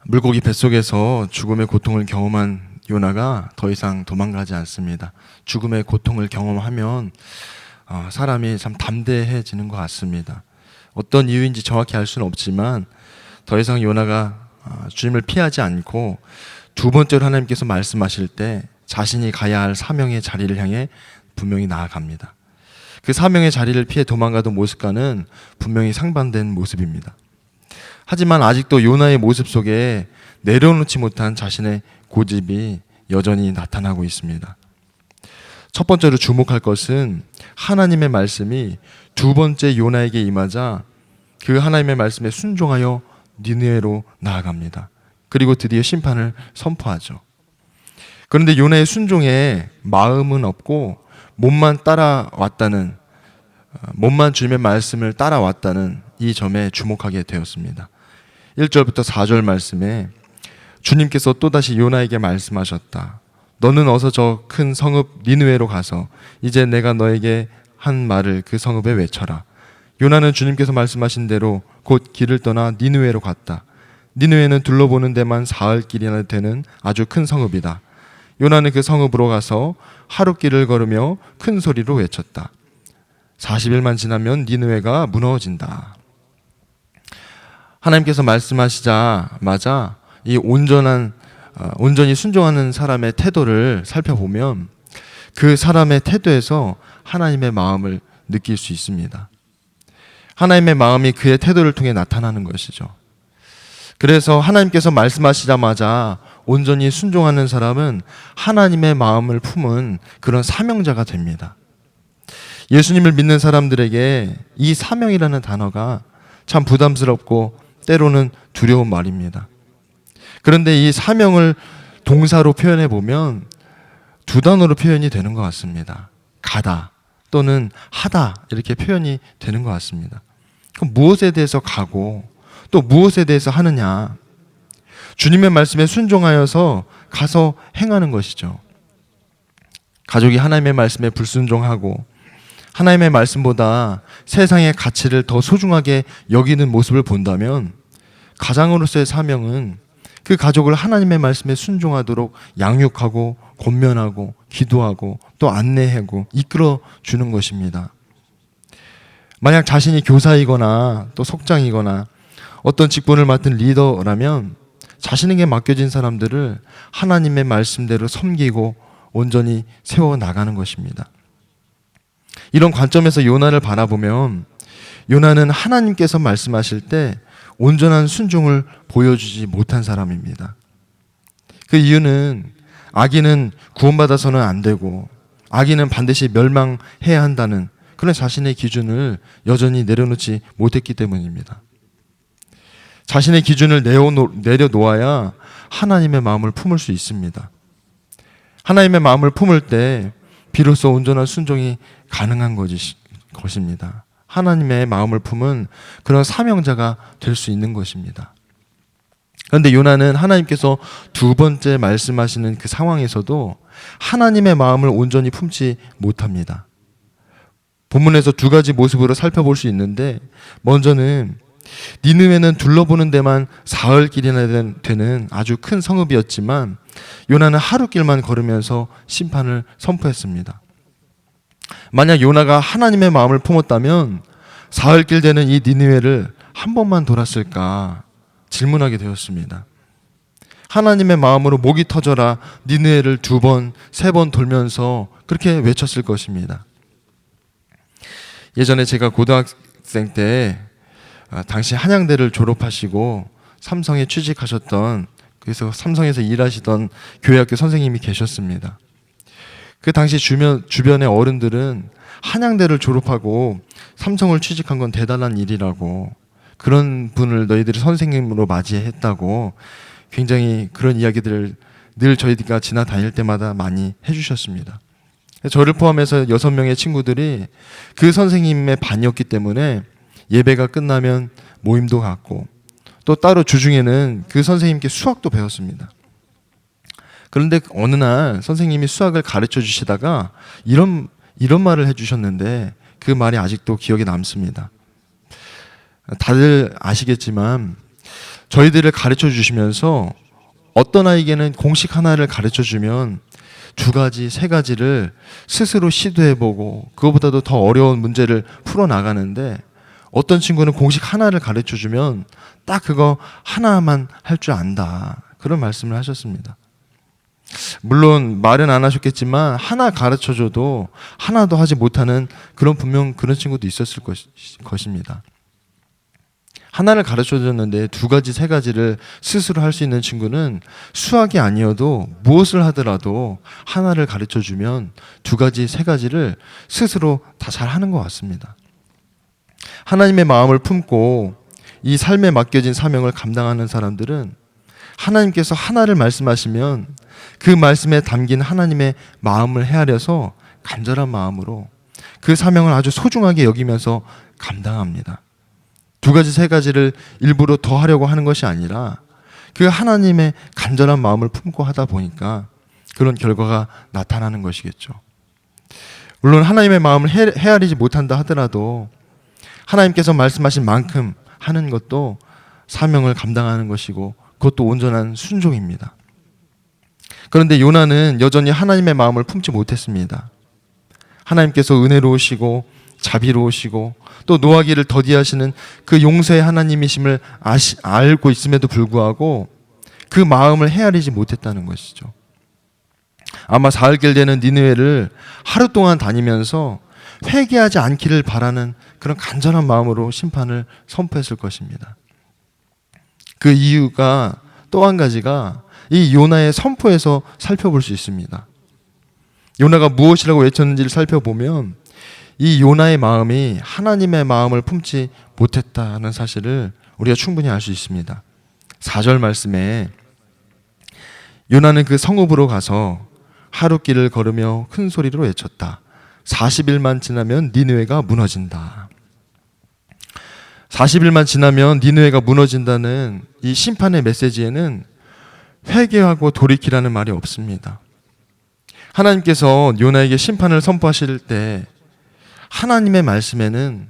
물고기 뱃속에서 죽음의 고통을 경험한 요나가 더 이상 도망가지 않습니다. 죽음의 고통을 경험하면 사람이 참 담대해지는 것 같습니다. 어떤 이유인지 정확히 알 수는 없지만 더 이상 요나가 주님을 피하지 않고 두 번째로 하나님께서 말씀하실 때 자신이 가야 할 사명의 자리를 향해 분명히 나아갑니다. 그 사명의 자리를 피해 도망가던 모습과는 분명히 상반된 모습입니다. 하지만 아직도 요나의 모습 속에 내려놓지 못한 자신의 고집이 여전히 나타나고 있습니다. 첫 번째로 주목할 것은 하나님의 말씀이 두 번째 요나에게 임하자 그 하나님의 말씀에 순종하여 니느웨로 나아갑니다. 그리고 드디어 심판을 선포하죠. 그런데 요나의 순종에 마음은 없고 몸만 주님의 말씀을 따라왔다는 이 점에 주목하게 되었습니다. 1절부터 4절 말씀에 주님께서 또다시 요나에게 말씀하셨다. 너는 어서 저 큰 성읍 니느웨로 가서 이제 내가 너에게 한 말을 그 성읍에 외쳐라. 요나는 주님께서 말씀하신 대로 곧 길을 떠나 니느웨로 갔다. 니느웨는 둘러보는 데만 사흘 길이나 되는 아주 큰 성읍이다. 요나는 그 성읍으로 가서 하루 길을 걸으며 큰 소리로 외쳤다. 40일만 지나면 니느웨가 무너진다. 하나님께서 말씀하시자마자 이 온전히 순종하는 사람의 태도를 살펴보면 그 사람의 태도에서 하나님의 마음을 느낄 수 있습니다. 하나님의 마음이 그의 태도를 통해 나타나는 것이죠. 그래서 하나님께서 말씀하시자마자 온전히 순종하는 사람은 하나님의 마음을 품은 그런 사명자가 됩니다. 예수님을 믿는 사람들에게 이 사명이라는 단어가 참 부담스럽고 때로는 두려운 말입니다. 그런데 이 사명을 동사로 표현해 보면 두 단어로 표현이 되는 것 같습니다. 가다 또는 하다 이렇게 표현이 되는 것 같습니다. 그럼 무엇에 대해서 가고 또 무엇에 대해서 하느냐? 주님의 말씀에 순종하여서 가서 행하는 것이죠. 가족이 하나님의 말씀에 불순종하고 하나님의 말씀보다 세상의 가치를 더 소중하게 여기는 모습을 본다면 가장으로서의 사명은 그 가족을 하나님의 말씀에 순종하도록 양육하고 권면하고 기도하고 또 안내하고 이끌어 주는 것입니다. 만약 자신이 교사이거나 또 속장이거나 어떤 직분을 맡은 리더라면 자신에게 맡겨진 사람들을 하나님의 말씀대로 섬기고 온전히 세워나가는 것입니다. 이런 관점에서 요나를 바라보면 요나는 하나님께서 말씀하실 때 온전한 순종을 보여주지 못한 사람입니다. 그 이유는 악인은 구원받아서는 안 되고 악인은 반드시 멸망해야 한다는 그런 자신의 기준을 여전히 내려놓지 못했기 때문입니다. 자신의 기준을 내려놓아야 하나님의 마음을 품을 수 있습니다. 하나님의 마음을 품을 때 비로소 온전한 순종이 가능한 것입니다. 하나님의 마음을 품은 그런 사명자가 될 수 있는 것입니다. 그런데 요나는 하나님께서 두 번째 말씀하시는 그 상황에서도 하나님의 마음을 온전히 품지 못합니다. 본문에서 두 가지 모습으로 살펴볼 수 있는데 먼저는 니느웨는 둘러보는 데만 사흘 길이나 되는 아주 큰 성읍이었지만 요나는 하루 길만 걸으면서 심판을 선포했습니다. 만약 요나가 하나님의 마음을 품었다면 사흘 길 되는 이 니느웨를 한 번만 돌았을까 질문하게 되었습니다. 하나님의 마음으로 목이 터져라 니느웨를 2번, 3번 돌면서 그렇게 외쳤을 것입니다. 예전에 제가 고등학생 때 당시 한양대를 졸업하시고 삼성에 취직하셨던 그래서 삼성에서 일하시던 교회학교 선생님이 계셨습니다. 그 당시 주변의 어른들은 한양대를 졸업하고 삼성을 취직한 건 대단한 일이라고 그런 분을 너희들이 선생님으로 맞이했다고 굉장히 그런 이야기들을 늘 저희가 지나다닐 때마다 많이 해주셨습니다. 저를 포함해서 6명의 친구들이 그 선생님의 반이었기 때문에 예배가 끝나면 모임도 갔고 또 따로 주중에는 그 선생님께 수학도 배웠습니다. 그런데 어느 날 선생님이 수학을 가르쳐 주시다가 이런 말을 해주셨는데 그 말이 아직도 기억에 남습니다. 다들 아시겠지만 저희들을 가르쳐 주시면서 어떤 아이에게는 공식 하나를 가르쳐 주면 두 가지, 세 가지를 스스로 시도해보고 그거보다도 더 어려운 문제를 풀어나가는데, 어떤 친구는 공식 하나를 가르쳐 주면 딱 그거 하나만 할 줄 안다, 그런 말씀을 하셨습니다. 물론 말은 안 하셨겠지만 하나 가르쳐줘도 하나도 하지 못하는 분명 그런 친구도 있었을 것입니다. 하나를 가르쳐줬는데 두 가지, 세 가지를 스스로 할 수 있는 친구는 수학이 아니어도 무엇을 하더라도 하나를 가르쳐주면 두 가지, 세 가지를 스스로 다 잘하는 것 같습니다. 하나님의 마음을 품고 이 삶에 맡겨진 사명을 감당하는 사람들은 하나님께서 하나를 말씀하시면 그 말씀에 담긴 하나님의 마음을 헤아려서 간절한 마음으로 그 사명을 아주 소중하게 여기면서 감당합니다. 두 가지, 세 가지를 일부러 더 하려고 하는 것이 아니라 그 하나님의 간절한 마음을 품고 하다 보니까 그런 결과가 나타나는 것이겠죠. 물론 하나님의 마음을 헤아리지 못한다 하더라도 하나님께서 말씀하신 만큼 하는 것도 사명을 감당하는 것이고 그것도 온전한 순종입니다. 그런데 요나는 여전히 하나님의 마음을 품지 못했습니다. 하나님께서 은혜로우시고 자비로우시고 또 노하기를 더디하시는 그 용서의 하나님이심을 알고 있음에도 불구하고 그 마음을 헤아리지 못했다는 것이죠. 아마 사흘길 되는 니느웨를 하루 동안 다니면서 회개하지 않기를 바라는 그런 간절한 마음으로 심판을 선포했을 것입니다. 그 이유가 또 한 가지가 이 요나의 선포에서 살펴볼 수 있습니다. 요나가 무엇이라고 외쳤는지를 살펴보면 이 요나의 마음이 하나님의 마음을 품지 못했다는 사실을 우리가 충분히 알 수 있습니다. 4절 말씀에 요나는 그 성읍으로 가서 하룻길을 걸으며 큰 소리로 외쳤다. 40일만 지나면 니느웨가 무너진다. 40일만 지나면 니느웨가 무너진다는 이 심판의 메시지에는 회개하고 돌이키라는 말이 없습니다. 하나님께서 요나에게 심판을 선포하실 때 하나님의 말씀에는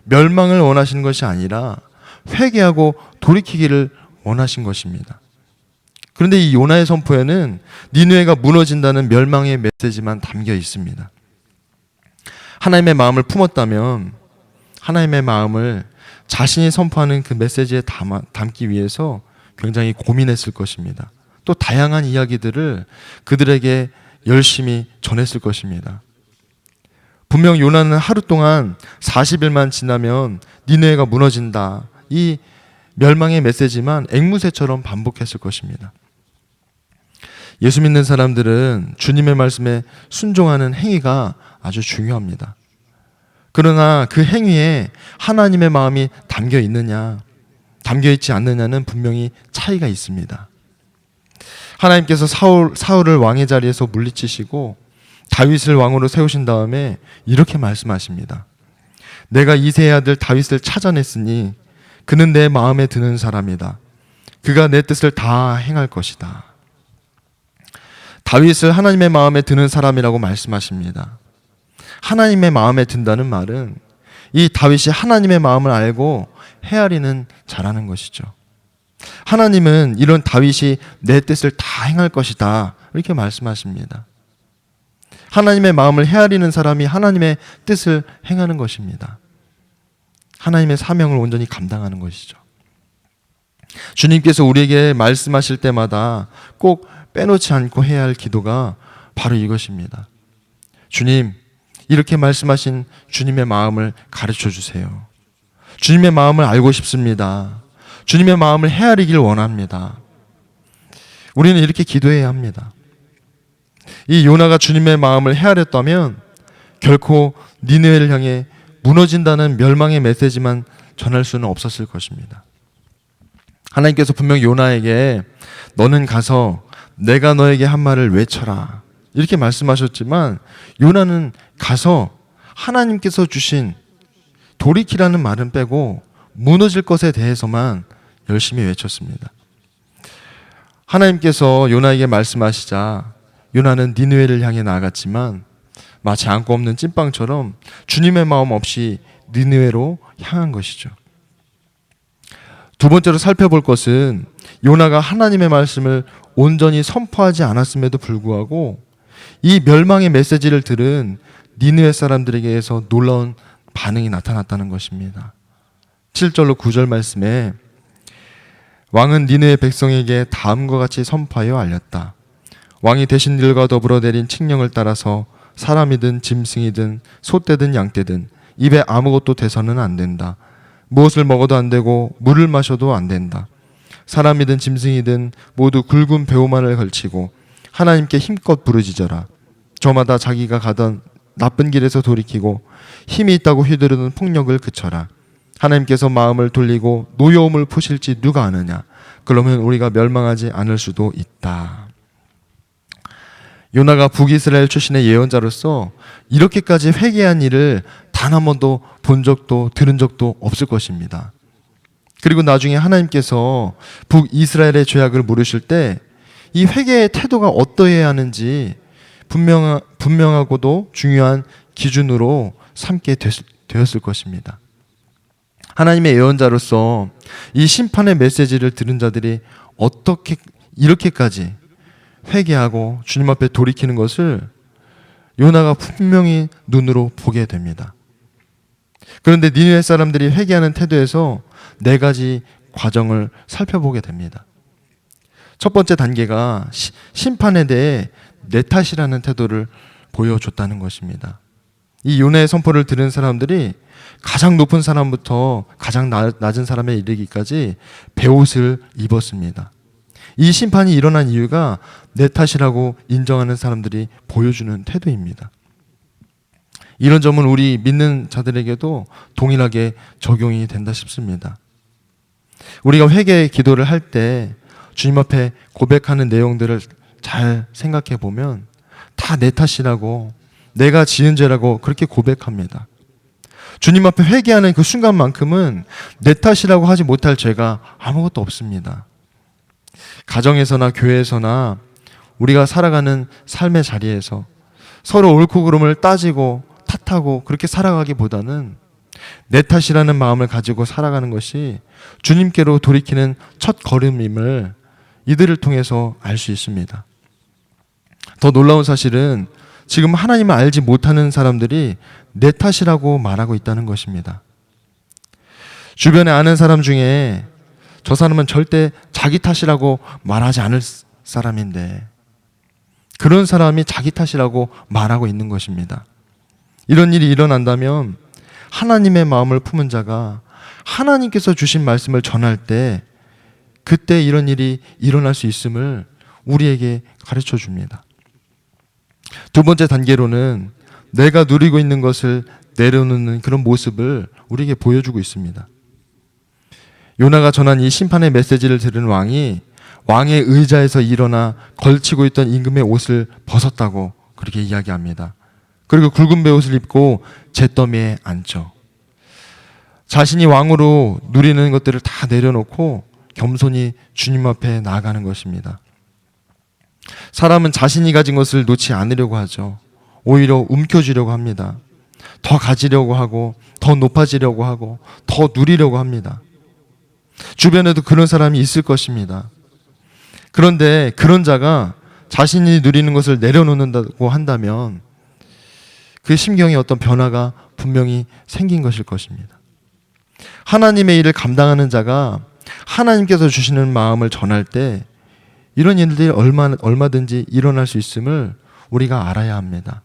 멸망을 원하시는 것이 아니라 회개하고 돌이키기를 원하신 것입니다. 그런데 이 요나의 선포에는 니느웨가 무너진다는 멸망의 메시지만 담겨 있습니다. 하나님의 마음을 품었다면 하나님의 마음을 자신이 선포하는 그 메시지에 담기 위해서 굉장히 고민했을 것입니다. 또 다양한 이야기들을 그들에게 열심히 전했을 것입니다. 분명 요나는 하루 동안 40일만 지나면 니느웨가 무너진다, 이 멸망의 메시지만 앵무새처럼 반복했을 것입니다. 예수 믿는 사람들은 주님의 말씀에 순종하는 행위가 아주 중요합니다. 그러나 그 행위에 하나님의 마음이 담겨 있느냐, 담겨 있지 않느냐는 분명히 차이가 있습니다. 하나님께서 사울을 왕의 자리에서 물리치시고 다윗을 왕으로 세우신 다음에 이렇게 말씀하십니다. 내가 이새의 아들 다윗을 찾아냈으니 그는 내 마음에 드는 사람이다. 그가 내 뜻을 다 행할 것이다. 다윗을 하나님의 마음에 드는 사람이라고 말씀하십니다. 하나님의 마음에 든다는 말은 이 다윗이 하나님의 마음을 알고 헤아리는 자라는 것이죠. 하나님은 이런 다윗이 내 뜻을 다 행할 것이다, 이렇게 말씀하십니다. 하나님의 마음을 헤아리는 사람이 하나님의 뜻을 행하는 것입니다. 하나님의 사명을 온전히 감당하는 것이죠. 주님께서 우리에게 말씀하실 때마다 꼭 빼놓지 않고 해야 할 기도가 바로 이것입니다. 주님, 이렇게 말씀하신 주님의 마음을 가르쳐 주세요. 주님의 마음을 알고 싶습니다. 주님의 마음을 헤아리길 원합니다. 우리는 이렇게 기도해야 합니다. 이 요나가 주님의 마음을 헤아렸다면 결코 니느웨를 향해 무너진다는 멸망의 메시지만 전할 수는 없었을 것입니다. 하나님께서 분명 요나에게 너는 가서 내가 너에게 한 말을 외쳐라, 이렇게 말씀하셨지만 요나는 가서 하나님께서 주신 돌이키라는 말은 빼고 무너질 것에 대해서만 열심히 외쳤습니다. 하나님께서 요나에게 말씀하시자 요나는 니느웨를 향해 나아갔지만 마치 안고 없는 찐빵처럼 주님의 마음 없이 니느웨로 향한 것이죠. 두 번째로 살펴볼 것은 요나가 하나님의 말씀을 온전히 선포하지 않았음에도 불구하고 이 멸망의 메시지를 들은 니느웨 사람들에게서 놀라운 반응이 나타났다는 것입니다. 7절로 9절 말씀에 왕은 니느웨 백성에게 다음과 같이 선포하여 알렸다. 왕이 대신들과 더불어 내린 칙령을 따라서 사람이든 짐승이든 소떼든 양떼든 입에 아무것도 대서는 안 된다. 무엇을 먹어도 안 되고 물을 마셔도 안 된다. 사람이든 짐승이든 모두 굵은 배우만을 걸치고 하나님께 힘껏 부르짖어라. 저마다 자기가 가던 나쁜 길에서 돌이키고 힘이 있다고 휘두르는 폭력을 그쳐라. 하나님께서 마음을 돌리고 노여움을 푸실지 누가 아느냐. 그러면 우리가 멸망하지 않을 수도 있다. 요나가 북이스라엘 출신의 예언자로서 이렇게까지 회개한 일을 단 한 번도 본 적도 들은 적도 없을 것입니다. 그리고 나중에 하나님께서 북이스라엘의 죄악을 물으실 때 이 회개의 태도가 어떠해야 하는지 분명하고도 중요한 기준으로 삼게 되었을 것입니다. 하나님의 예언자로서 이 심판의 메시지를 들은 자들이 어떻게 이렇게까지 회개하고 주님 앞에 돌이키는 것을 요나가 분명히 눈으로 보게 됩니다. 그런데 니느웨 사람들이 회개하는 태도에서 네 가지 과정을 살펴보게 됩니다. 첫 번째 단계가 심판에 대해 내 탓이라는 태도를 보여줬다는 것입니다. 이 요나의 선포를 들은 사람들이 가장 높은 사람부터 가장 낮은 사람에 이르기까지 베옷을 입었습니다. 이 심판이 일어난 이유가 내 탓이라고 인정하는 사람들이 보여주는 태도입니다. 이런 점은 우리 믿는 자들에게도 동일하게 적용이 된다 싶습니다. 우리가 회개 기도를 할 때 주님 앞에 고백하는 내용들을 잘 생각해 보면 다 내 탓이라고, 내가 지은 죄라고 그렇게 고백합니다. 주님 앞에 회개하는 그 순간만큼은 내 탓이라고 하지 못할 죄가 아무것도 없습니다. 가정에서나 교회에서나 우리가 살아가는 삶의 자리에서 서로 옳고 그름을 따지고 탓하고 그렇게 살아가기보다는 내 탓이라는 마음을 가지고 살아가는 것이 주님께로 돌이키는 첫 걸음임을 이들을 통해서 알 수 있습니다. 더 놀라운 사실은 지금 하나님을 알지 못하는 사람들이 내 탓이라고 말하고 있다는 것입니다. 주변에 아는 사람 중에 저 사람은 절대 자기 탓이라고 말하지 않을 사람인데 그런 사람이 자기 탓이라고 말하고 있는 것입니다. 이런 일이 일어난다면 하나님의 마음을 품은 자가 하나님께서 주신 말씀을 전할 때 그때 이런 일이 일어날 수 있음을 우리에게 가르쳐 줍니다. 두 번째 단계로는 내가 누리고 있는 것을 내려놓는 그런 모습을 우리에게 보여주고 있습니다. 요나가 전한 이 심판의 메시지를 들은 왕이 왕의 의자에서 일어나 걸치고 있던 임금의 옷을 벗었다고 그렇게 이야기합니다. 그리고 굵은 베옷을 입고 잿더미에 앉죠. 자신이 왕으로 누리는 것들을 다 내려놓고 겸손히 주님 앞에 나아가는 것입니다. 사람은 자신이 가진 것을 놓지 않으려고 하죠. 오히려 움켜쥐려고 합니다. 더 가지려고 하고 더 높아지려고 하고 더 누리려고 합니다. 주변에도 그런 사람이 있을 것입니다. 그런데 그런 자가 자신이 누리는 것을 내려놓는다고 한다면 그 심경에 어떤 변화가 분명히 생긴 것일 것입니다. 하나님의 일을 감당하는 자가 하나님께서 주시는 마음을 전할 때 이런 일들이 얼마든지 일어날 수 있음을 우리가 알아야 합니다.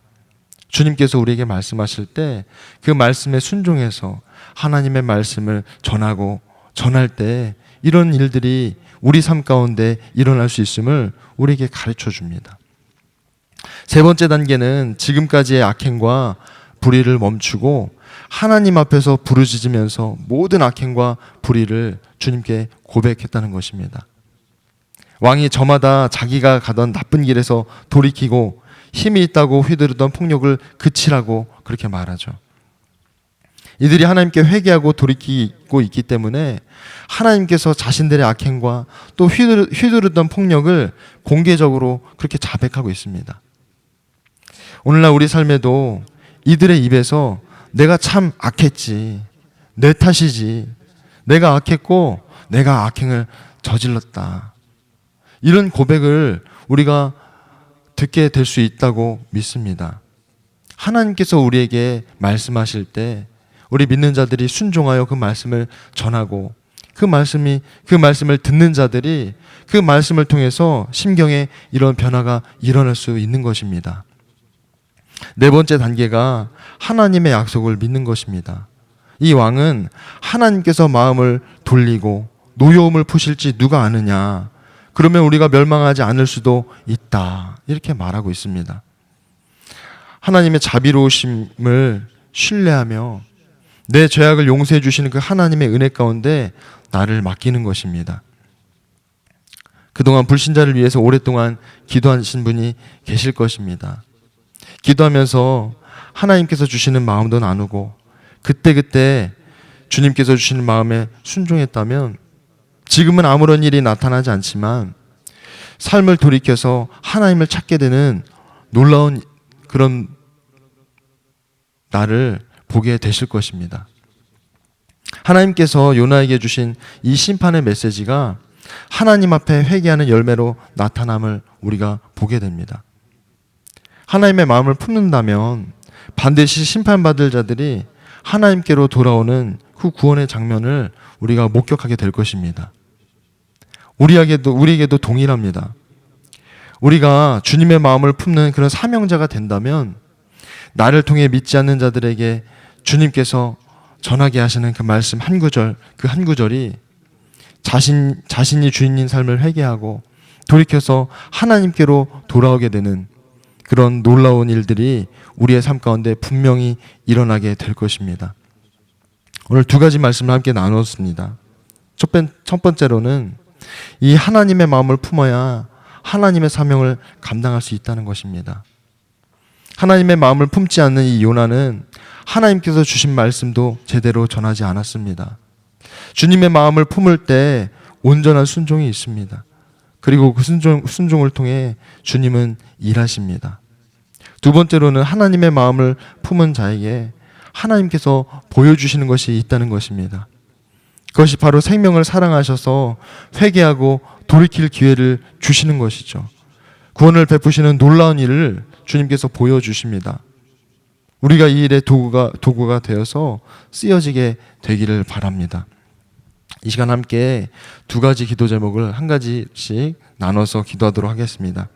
주님께서 우리에게 말씀하실 때 그 말씀에 순종해서 하나님의 말씀을 전할 때 이런 일들이 우리 삶 가운데 일어날 수 있음을 우리에게 가르쳐 줍니다. 세 번째 단계는 지금까지의 악행과 불의를 멈추고 하나님 앞에서 부르짖으면서 모든 악행과 불의를 주님께 고백했다는 것입니다. 왕이 저마다 자기가 가던 나쁜 길에서 돌이키고 힘이 있다고 휘두르던 폭력을 그치라고 그렇게 말하죠. 이들이 하나님께 회개하고 돌이키고 있기 때문에 하나님께서 자신들의 악행과 또 휘두르던 폭력을 공개적으로 그렇게 자백하고 있습니다. 오늘날 우리 삶에도 이들의 입에서 내가 참 악했지, 내 탓이지, 내가 악했고 내가 악행을 저질렀다. 이런 고백을 우리가 듣게 될 수 있다고 믿습니다. 하나님께서 우리에게 말씀하실 때 우리 믿는 자들이 순종하여 그 말씀을 전하고 그 말씀을 듣는 자들이 그 말씀을 통해서 심경에 이런 변화가 일어날 수 있는 것입니다. 네 번째 단계가 하나님의 약속을 믿는 것입니다. 이 왕은 하나님께서 마음을 돌리고 노여움을 푸실지 누가 아느냐. 그러면 우리가 멸망하지 않을 수도 있다. 이렇게 말하고 있습니다. 하나님의 자비로우심을 신뢰하며 내 죄악을 용서해 주시는 그 하나님의 은혜 가운데 나를 맡기는 것입니다. 그동안 불신자를 위해서 오랫동안 기도하신 분이 계실 것입니다. 기도하면서 하나님께서 주시는 마음도 나누고 그때그때 주님께서 주시는 마음에 순종했다면 지금은 아무런 일이 나타나지 않지만 삶을 돌이켜서 하나님을 찾게 되는 놀라운 그런 나를 보게 되실 것입니다. 하나님께서 요나에게 주신 이 심판의 메시지가 하나님 앞에 회개하는 열매로 나타남을 우리가 보게 됩니다. 하나님의 마음을 품는다면 반드시 심판받을 자들이 하나님께로 돌아오는 그 구원의 장면을 우리가 목격하게 될 것입니다. 우리에게도 동일합니다. 우리가 주님의 마음을 품는 그런 사명자가 된다면 나를 통해 믿지 않는 자들에게 주님께서 전하게 하시는 그 말씀 한 구절, 그 한 구절이 자신이 주인인 삶을 회개하고 돌이켜서 하나님께로 돌아오게 되는 그런 놀라운 일들이 우리의 삶 가운데 분명히 일어나게 될 것입니다. 오늘 두 가지 말씀을 함께 나눴습니다. 첫 번째로는 이 하나님의 마음을 품어야 하나님의 사명을 감당할 수 있다는 것입니다. 하나님의 마음을 품지 않는 이 요나는 하나님께서 주신 말씀도 제대로 전하지 않았습니다. 주님의 마음을 품을 때 온전한 순종이 있습니다. 그리고 그 순종을 통해 주님은 일하십니다. 두 번째로는 하나님의 마음을 품은 자에게 하나님께서 보여주시는 것이 있다는 것입니다. 그것이 바로 생명을 사랑하셔서 회개하고 돌이킬 기회를 주시는 것이죠. 구원을 베푸시는 놀라운 일을 주님께서 보여주십니다. 우리가 이 일의 도구가 되어서 쓰여지게 되기를 바랍니다. 이 시간 함께 두 가지 기도 제목을 한 가지씩 나눠서 기도하도록 하겠습니다.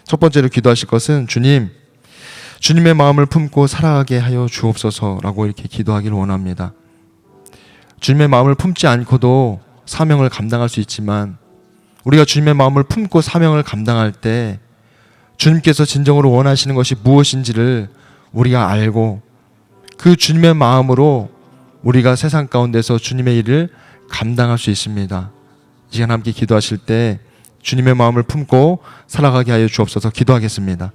첫 번째로 기도하실 것은 주님의 마음을 품고 살아가게 하여 주옵소서라고 이렇게 기도하기를 원합니다. 주님의 마음을 품지 않고도 사명을 감당할 수 있지만 우리가 주님의 마음을 품고 사명을 감당할 때 주님께서 진정으로 원하시는 것이 무엇인지를 우리가 알고 그 주님의 마음으로 우리가 세상 가운데서 주님의 일을 감당할 수 있습니다. 이 시간 함께 기도하실 때 주님의 마음을 품고 살아가게 하여 주옵소서. 기도하겠습니다.